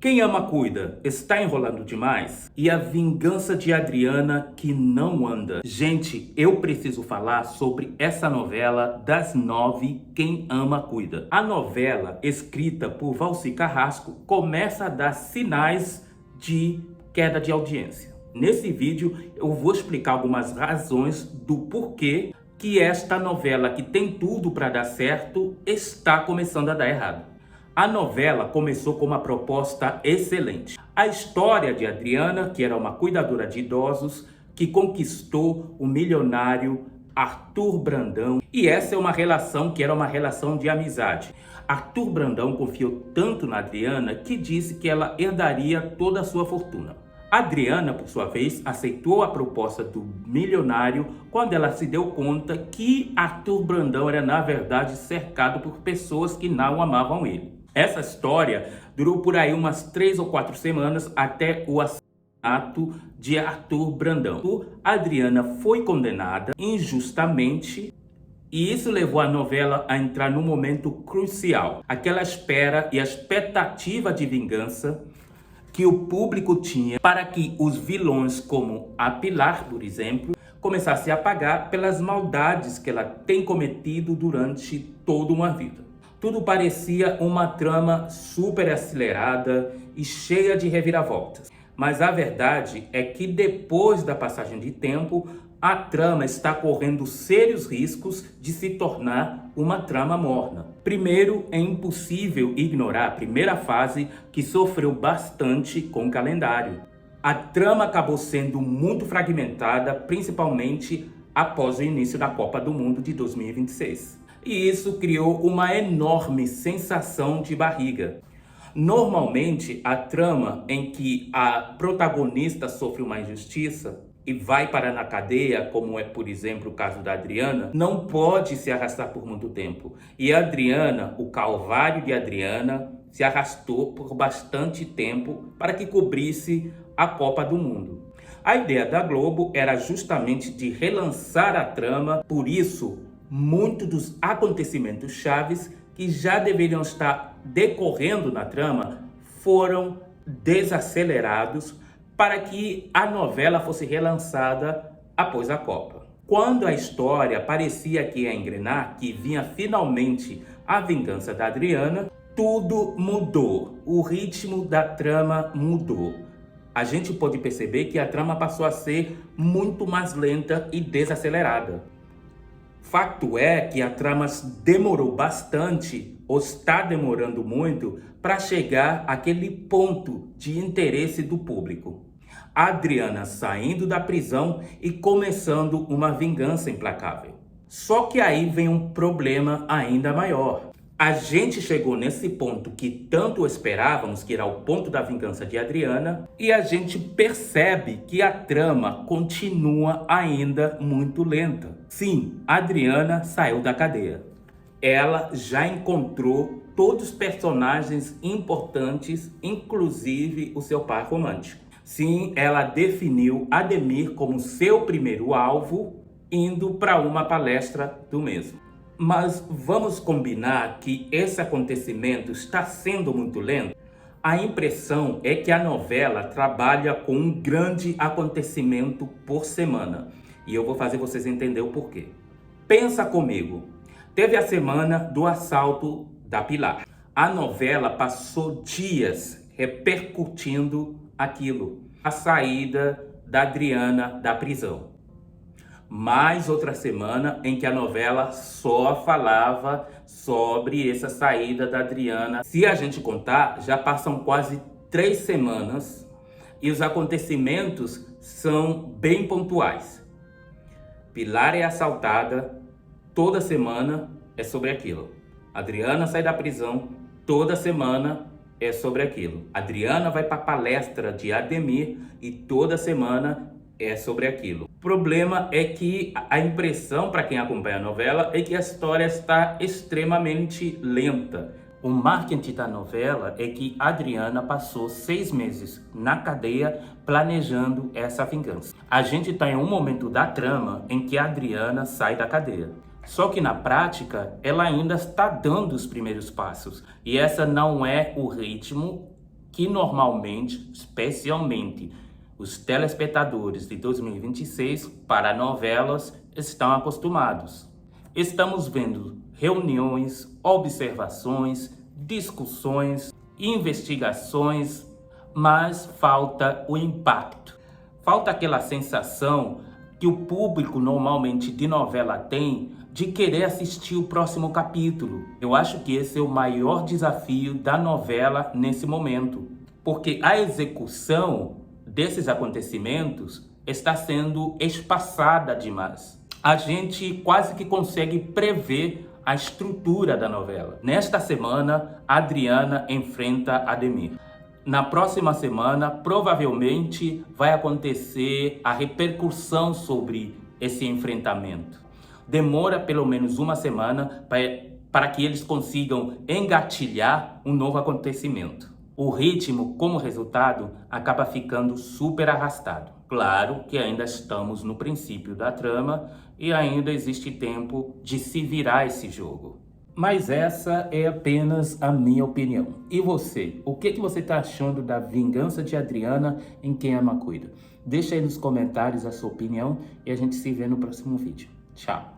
Quem ama cuida, está enrolando demais? E a vingança de Adriana que não anda? Gente, eu preciso falar sobre essa novela das 9, Quem Ama Cuida. A novela, escrita por Valci Carrasco, começa a dar sinais de queda de audiência. Nesse vídeo eu vou explicar algumas razões do porquê que esta novela, que tem tudo para dar certo, está começando a dar errado. A novela começou com uma proposta excelente. A história de Adriana, que era uma cuidadora de idosos, que conquistou o milionário Arthur Brandão. E essa é uma relação que era uma relação de amizade. Arthur Brandão confiou tanto na Adriana que disse que ela herdaria toda a sua fortuna. Adriana, por sua vez, aceitou a proposta do milionário quando ela se deu conta que Arthur Brandão era, na verdade, cercado por pessoas que não amavam ele. Essa história durou por aí umas 3 ou 4 semanas até o assassinato de Arthur Brandão. Adriana foi condenada injustamente e isso levou a novela a entrar num momento crucial. Aquela espera e a expectativa de vingança que o público tinha para que os vilões como a Pilar, por exemplo, começassem a pagar pelas maldades que ela tem cometido durante toda uma vida. Tudo parecia uma trama super acelerada e cheia de reviravoltas. Mas a verdade é que depois da passagem de tempo, a trama está correndo sérios riscos de se tornar uma trama morna. Primeiro, é impossível ignorar a primeira fase, que sofreu bastante com o calendário. A trama acabou sendo muito fragmentada, principalmente após o início da Copa do Mundo de 2026. E isso criou uma enorme sensação de barriga. Normalmente, a trama em que a protagonista sofre uma injustiça e vai parar na cadeia, como é, por exemplo, o caso da Adriana, não pode se arrastar por muito tempo. E a Adriana, o calvário de Adriana, se arrastou por bastante tempo para que cobrisse a Copa do Mundo. A ideia da Globo era justamente de relançar a trama, por isso, muitos dos acontecimentos chaves que já deveriam estar decorrendo na trama foram desacelerados para que a novela fosse relançada após a Copa. Quando a história parecia que ia engrenar, que vinha finalmente a vingança da Adriana, tudo mudou. O ritmo da trama mudou. A gente pode perceber que a trama passou a ser muito mais lenta e desacelerada. Fato é que a trama demorou bastante, ou está demorando muito, para chegar àquele ponto de interesse do público. A Adriana saindo da prisão e começando uma vingança implacável. Só que aí vem um problema ainda maior. A gente chegou nesse ponto que tanto esperávamos, que era o ponto da vingança de Adriana, e a gente percebe que a trama continua ainda muito lenta. Sim, Adriana saiu da cadeia. Ela já encontrou todos os personagens importantes, inclusive o seu par romântico. Sim, ela definiu Ademir como seu primeiro alvo, indo para uma palestra do mesmo. Mas vamos combinar que esse acontecimento está sendo muito lento? A impressão é que a novela trabalha com um grande acontecimento por semana. E eu vou fazer vocês entenderem o porquê. Pensa comigo. Teve a semana do assalto da Pilar. A novela passou dias repercutindo aquilo. A saída da Adriana da prisão. Mais outra semana em que a novela só falava sobre essa saída da Adriana. Se a gente contar, já passam quase 3 semanas e os acontecimentos são bem pontuais. Pilar é assaltada, toda semana é sobre aquilo. Adriana sai da prisão, toda semana é sobre aquilo. Adriana vai para a palestra de Ademir e toda semana é sobre aquilo. O problema é que a impressão para quem acompanha a novela é que a história está extremamente lenta. O marketing da novela é que Adriana passou 6 meses na cadeia planejando essa vingança. A gente está em um momento da trama em que a Adriana sai da cadeia. Só que na prática, ela ainda está dando os primeiros passos. E essa não é o ritmo que normalmente, especialmente os telespectadores de 2026 para novelas estão acostumados. Estamos vendo reuniões, observações, discussões, investigações, mas falta o impacto. Falta aquela sensação que o público normalmente de novela tem de querer assistir o próximo capítulo. Eu acho que esse é o maior desafio da novela nesse momento, porque a execução desses acontecimentos está sendo espaçada demais. A gente quase que consegue prever a estrutura da novela. Nesta semana, Adriana enfrenta Ademir. Na próxima semana, provavelmente vai acontecer a repercussão sobre esse enfrentamento. Demora pelo menos uma semana para que eles consigam engatilhar um novo acontecimento. O ritmo, como resultado, acaba ficando super arrastado. Claro que ainda estamos no princípio da trama e ainda existe tempo de se virar esse jogo. Mas essa é apenas a minha opinião. E você? O que você está achando da vingança de Adriana em Quem Ama Cuida? Deixa aí nos comentários a sua opinião e a gente se vê no próximo vídeo. Tchau!